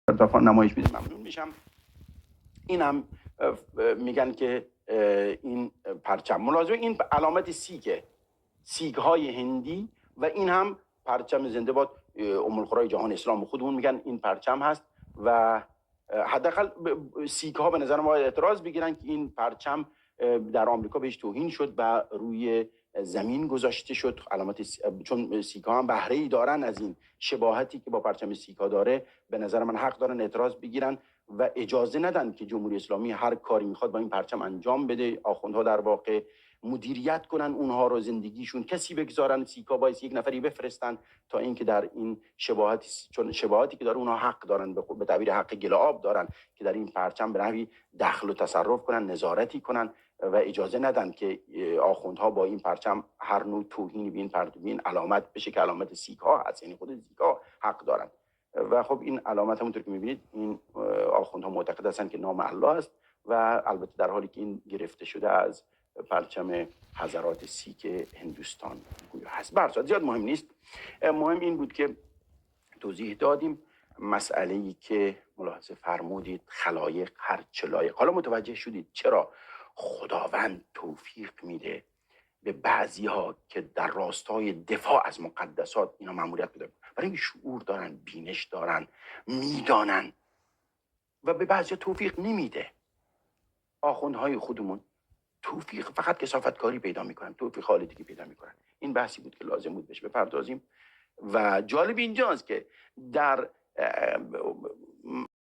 نمایش میده ممنون میشم. این هم میگن که این پرچم ملاحظه این علامت سیگ های هندی و این هم پرچم زنده باد ام القرای جهان اسلام خودمون میگن این پرچم هست و حداقل سیگ ها به نظر ما اعتراض بگیرن که این پرچم در آمریکا بهش توهین شد و روی زمین گذاشته شد. علامت چون سیگ ها هم بهره ای دارن از این شباهتی که با پرچم سیگ ها داره، به نظر من حق دارن اعتراض بگیرن و اجازه ندن که جمهوری اسلامی هر کاری میخواد با این پرچم انجام بده. آخوندها در واقع مدیریت کنن اونها رو، زندگیشون کسی بگذارن، سیکا باید یک نفری بفرستن تا اینکه در این شباهتی، چون شباهتی که داره اونها حق دارن، به تعبیر حق گل آب دارن که در این پرچم به نحوی دخل و تصرف کنن، نظارتی کنن و اجازه ندن که آخوندها با این پرچم هر نوع توهینی به این علامت بشه که علامت سیکا هست، یعنی خود سیکا حق دارن. و خب این علامت همونطور که میبینید این آخوندها معتقد هستن که نام الله است و البته در حالی که این گرفته شده از پرچم حضرات سیک هندوستان گویا هست. برصورت زیاد مهم نیست، مهم این بود که توضیح دادیم مسئله‌ای که ملاحظه فرمودید خلایق هر چه لایق. حالا متوجه شدید چرا خداوند توفیق میده به بعضی ها که در راستای دفاع از مقدسات اینا مأموریت بده، برای این شعور دارن، بینش دارن، میدانن، و به بعضی توفیق نمیده. آخوندهای خودمون توفیق فقط کثافتکاری پیدا میکنن، توفیق خالدی پیدا میکنن. این بحثی بود که لازم بود بهش بپردازیم و جالب اینجاست که در